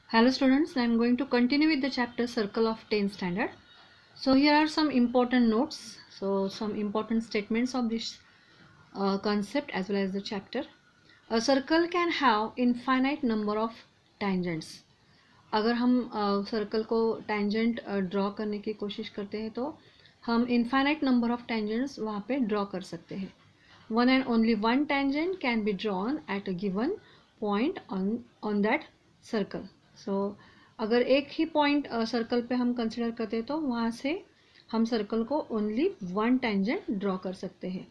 Hello students, I am going to continue with the chapter Circle of 10th standard. So here are some important notes, some important statements of this concept as well as the chapter. A circle can have infinite number of tangents. अगर हम circle को tangent draw करने की कोशिश करते हैं तो हम infinite number of tangents वहाँ पे ड्रॉ कर सकते हैं. One and only one tangent can be drawn at a given point on that circle. So अगर एक ही पॉइंट सर्कल पे हम कंसिडर करते हैं तो वहाँ से हम सर्कल को ओनली वन टेंजेंट ड्रॉ कर सकते हैं.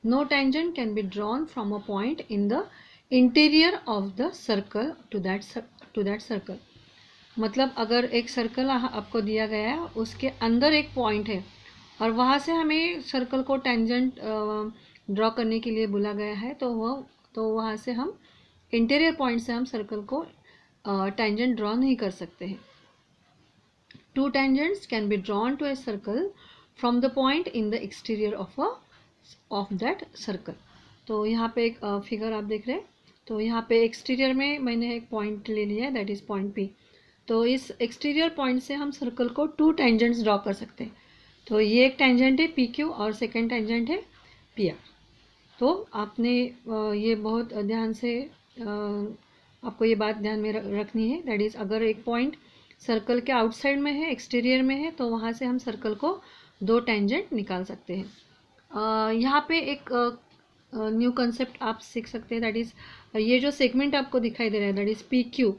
No tangent can be drawn from a point in the interior of the circle to that circle. मतलब अगर एक सर्कल आपको दिया गया है, उसके अंदर एक पॉइंट है और वहाँ से हमें सर्कल को टेंजेंट ड्रॉ करने के लिए बोला गया है, तो वहाँ से हम इंटीरियर पॉइंट से हम सर्कल को टेंजेंट ड्रॉ नहीं कर सकते हैं. Two tangents can be drawn to a circle from the point in the exterior of that circle. तो यहाँ पे एक फिगर आप देख रहे हैं. तो यहाँ पे एक्सटीरियर में मैंने एक पॉइंट ले लिया है, दैट इज पॉइंट पी. तो इस एक्सटीरियर पॉइंट से हम सर्कल को टू टेंजेंट्स ड्रॉ कर सकते हैं. तो ये एक टेंजेंट है पी क्यू और सेकेंड टेंजेंट है पी आर. तो आपने ये बहुत ध्यान से आपको ये बात ध्यान में रखनी है. दैट इज़ अगर एक पॉइंट सर्कल के आउटसाइड में है, एक्सटीरियर में है, तो वहाँ से हम सर्कल को दो टेंजेंट निकाल सकते हैं. यहाँ पे एक न्यू कंसेप्ट आप सीख सकते हैं. दैट इज़ ये जो सेगमेंट आपको दिखाई दे रहा है, that is P Q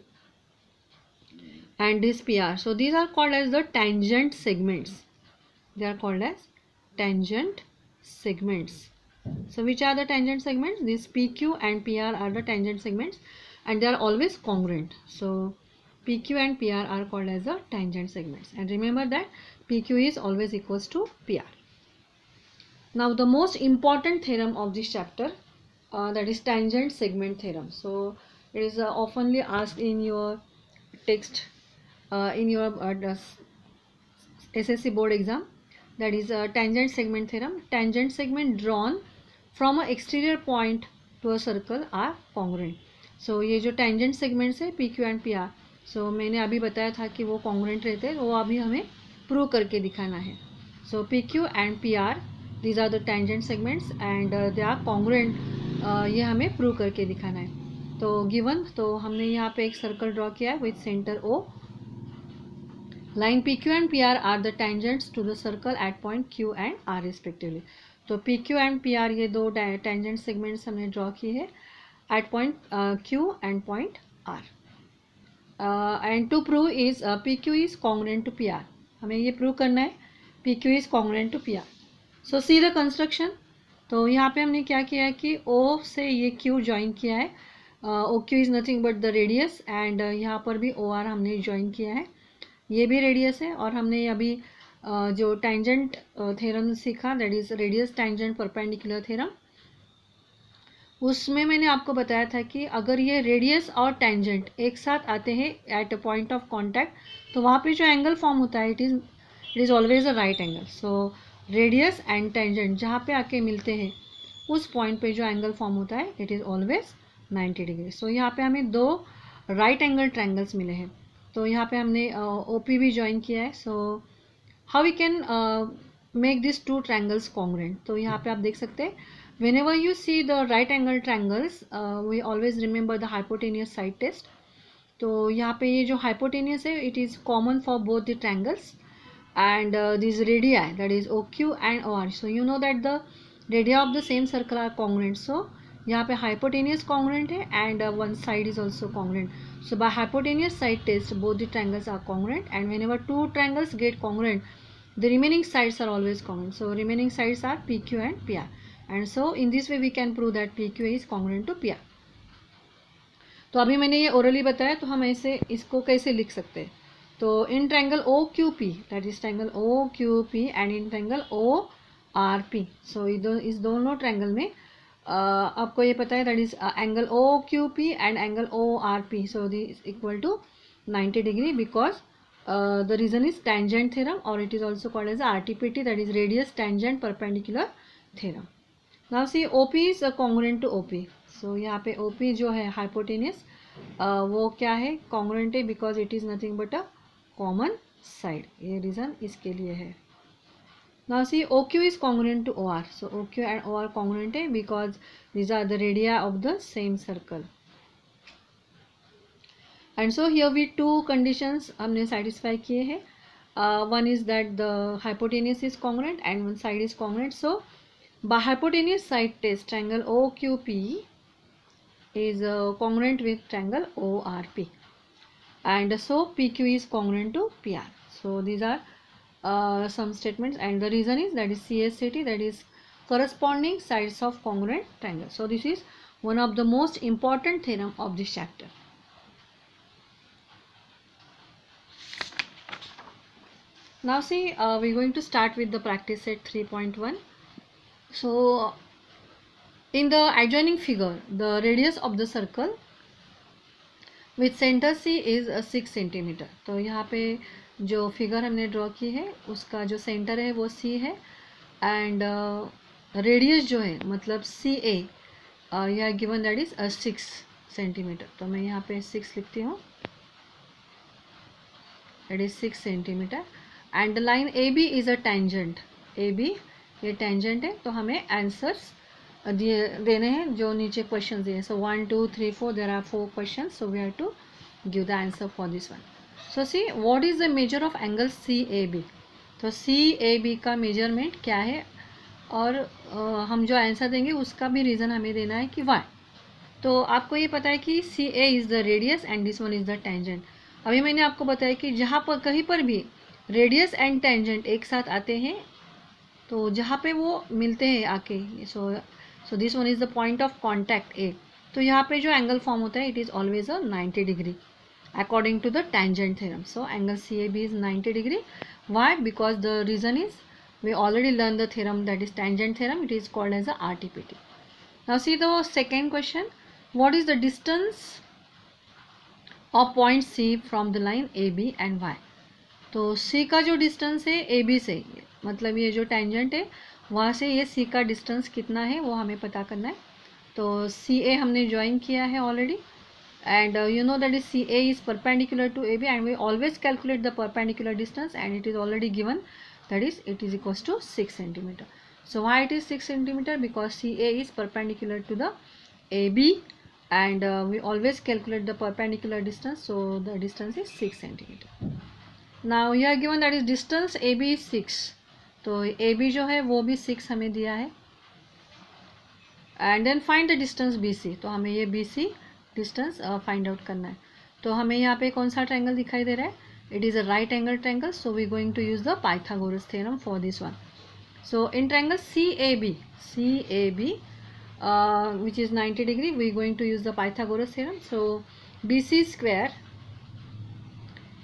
and this PR. So these are called as the tangent segments. They are called as tangent segments. So which are the tangent segments? These PQ and PR are the tangent segments and they are always congruent. So PQ and PR are called as the tangent segments. And remember that PQ is always equals to PR. Now the most important theorem of this chapter, that is tangent segment theorem. So it is oftenly asked in your text. In your SSC board exam, that is a tangent segment theorem. Tangent segment drawn from a exterior point to a circle are congruent. So ये जो tangent segments है PQ and PR, so मैंने अभी बताया था कि वो congruent रहते हैं, वो अभी हमें प्रूव करके दिखाना है. So PQ and PR, these are the tangent segments and they are congruent. ये हमें प्रूव करके दिखाना है. तो गिवन, तो हमने यहाँ पे एक सर्कल ड्रॉ किया है with centre O. Line PQ and PR are the tangents to the circle at point Q and R respectively. तो PQ and PR ये दो tangent segments हमने draw किए हैं at point Q and point R. And to prove is PQ is congruent to PR. हमें ये prove करना है PQ is congruent to PR. So see the construction. तो यहाँ पे हमने क्या किया है कि O से ये Q join किया है. OQ is nothing but the radius and यहाँ पर भी OR हमने join किया है. ये भी रेडियस है. और हमने अभी जो टेंजेंट थ्योरम सीखा, that is radius tangent perpendicular theorem, उसमें मैंने आपको बताया था कि अगर ये रेडियस और टेंजेंट एक साथ आते हैं at a point of contact, तो वहाँ पे जो एंगल फॉर्म होता है it is always a right angle. So radius and tangent जहाँ पे आके मिलते हैं उस पॉइंट पे जो एंगल फॉर्म होता है इट इज़ ऑलवेज 90 डिग्री. सो यहाँ पे हमें दो राइट एंगल ट्रायंगल्स मिले हैं. तो यहाँ पे हमने OP भी ज्वाइन किया है. So how we can make this two triangles congruent. तो यहाँ पे आप देख सकते हैं, whenever you see the right angle triangles we always remember the hypotenuse side test. तो यहाँ पे ये जो हाइपोटेनियस है it is common for both the triangles and this radii, that is OQ and OR. So you know that the radii of the same circle are congruent. सो यहाँ पे hypotenuse congruent है and one side is also congruent. So by hypotenuse side test, both the triangles are congruent, and whenever two triangles get congruent, the remaining sides are always congruent. So remaining sides are PQ and PR, and so in this way we can prove that PQ is congruent to PR. तो अभी मैंने ये orally बताया, तो हम ऐसे इसको कैसे लिख सकते हैं. तो in triangle OQP, that is triangle OQP, and in triangle ORP. So इस दोनों triangle में आपको ये पता है that is angle OQP and angle ORP. So the is equal to 90 degree because the reason is tangent theorem और it is also called as RTPT, that is radius tangent perpendicular theorem. Now see OP is congruent to OP. So यहाँ पे OP जो है hypotenuse वो क्या है, congruent है because it is nothing but a common side, ये reason इसके लिए है. Now see, OQ is congruent to OR. So OQ and OR congruent है because these are the radii of the same circle. And so here we two conditions हमने satisfy किए हैं. One is that the hypotenuse is congruent and one side is congruent. So by hypotenuse side test, triangle OQP is congruent with triangle ORP. And so PQ is congruent to PR. So these are some statements, and the reason is that is CSCT, that is corresponding sides of congruent triangle. So this is one of the most important theorem of this chapter. Now see, we're going to start with the practice set 3.1. So in the adjoining figure, the radius of the circle with center C is 6 centimeter. तो यहाँ पे जो figure हमने draw की है उसका जो centre है वो C है, एंड रेडियस जो है मतलब CA यह गिवन दैट इज 6 सेंटीमीटर. तो मैं यहाँ पे 6 लिखती हूँ, that is 6 centimetre. And the line AB is a tangent. AB ये टेंजेंट है, तो हमें आंसर्स देने हैं जो नीचे क्वेश्चन दिए. So 1 2 3 4 there are 4 question, so we have to give the answer for this one. So see, what is the measure of angle CAB. तो CAB का मेजरमेंट क्या है, और हम जो आंसर देंगे उसका भी रीज़न हमें देना है कि वाई. तो आपको ये पता है कि CA is the radius and this one is the tangent. अभी मैंने आपको बताया कि जहाँ पर कहीं पर भी रेडियस एंड टेंजेंट एक साथ आते हैं, तो जहाँ पे वो मिलते हैं आके, so this one is the point of contact A. तो यहाँ पे जो एंगल फॉर्म होता है it is always a 90 degree according to the tangent theorem. So angle CAB is 90 degree. Why? Because the reason is we already learned the theorem, that is tangent theorem. It is called as a RTPT. Now see the second question. What is the distance of point C from the line AB and Y? तो C का जो distance है AB से, मतलब ये जो tangent है वहाँ से ये C का डिस्टेंस कितना है वो हमें पता करना है. तो CA हमने ज्वाइन किया है already, and you know that is CA is perpendicular to AB, and we always calculate the perpendicular distance, and it is already given, that is it is equals to 6 centimeter. So why it is 6 centimeter? Because CA is perpendicular to the AB, and we always calculate the perpendicular distance, so the distance is 6 centimeter. Now here given that is distance AB is 6, तो AB जो है वो भी 6 हमें दिया है, and then find the distance BC. तो हमें ये BC डिस्टेंस फाइंड आउट करना है. तो हमें यहाँ पे कौन सा ट्रायंगल दिखाई दे रहा है, it is a right angle triangle. So we going to use the Pythagoras theorem for this one. So in triangle CAB which is 90 degree, we going to use the Pythagoras theorem. So BC square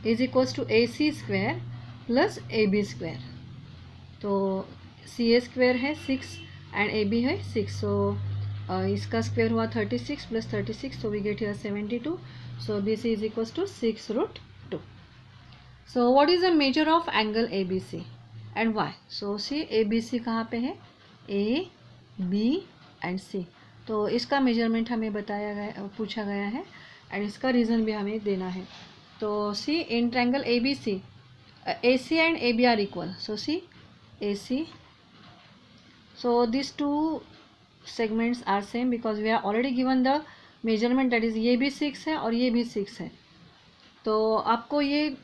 is equals to AC square plus AB square. तो CA square है 6 and AB है 6, so इसका square हुआ 36 plus 36, so we get here 72. So BC is equals to 6 root 2. So what is the measure of angle ABC and why? So see ABC कहाँ पे है, A, B and C. तो इसका measurement हमें बताया गया, पूछा गया है, एंड इसका रीज़न भी हमें देना है. तो see in triangle ABC, AC and AB are equal. So see AC. So these two segments are same because we are already given the measurement, that is ये भी 6 है और ये भी 6 है. तो आपको ये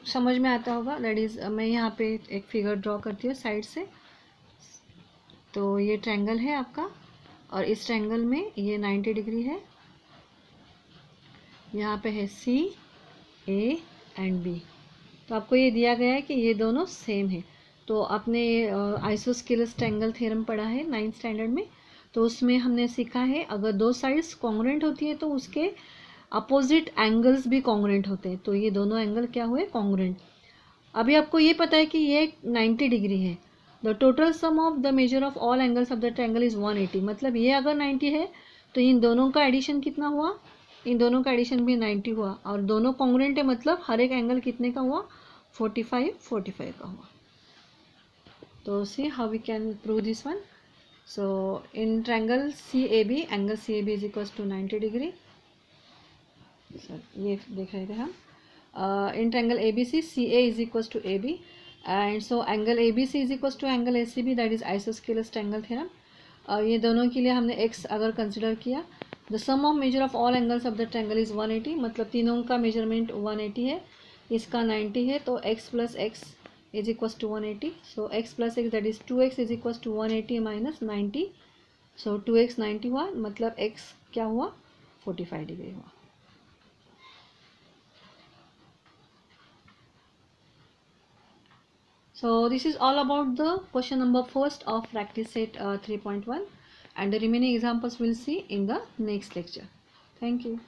समझ में आता होगा, दैट इज़ मैं यहाँ पे एक फिगर ड्रॉ करती हूँ साइड से. तो ये ट्रायंगल है आपका, और इस ट्रायंगल में ये 90 डिग्री है. यहाँ पे है C, A एंड B. तो आपको ये दिया गया है कि ये दोनों सेम है. तो आपने आइसोस्केलस ट्रायंगल थ्योरम पढ़ा है 9th स्टैंडर्ड में, तो उसमें हमने सीखा है अगर दो साइड्स कॉन्ग्रुएंट होती है तो उसके अपोजिट एंगल्स भी कॉन्ग्रुएंट होते हैं. तो ये दोनों एंगल क्या हुए, कॉन्ग्रुएंट. अभी आपको ये पता है कि ये 90 डिग्री है. The total sum of the measure of all angles of the triangle is 180. मतलब ये अगर 90 है तो इन दोनों का एडिशन कितना हुआ, इन दोनों का एडिशन भी 90 हुआ, और दोनों कॉन्ग्रुएंट है मतलब हर एक एंगल कितने का हुआ, 45 का हुआ. तो see how we can prove this one. So in triangle CAB, angle CAB is equals to 90 degree. Sir ये देख रहे थे हम in triangle ABC CA is equals to AB and so angle ABC is equals to angle ACB, that is isosceles triangle theorem. ये दोनों के लिए हमने x अगर कंसिडर किया, the sum of measure of all angles of the triangle is 180, मतलब तीनों का मेजरमेंट 180 है, इसका 90 है, तो x plus x is equals to 180, so x plus x that is 2x is equals to 180 minus 90, so 2x 90 हुआ, मतलब x क्या हुआ 45 डिग्री हुआ। So this is all about the question number first of practice set 3.1, and the remaining examples we'll see in the next lecture. Thank you.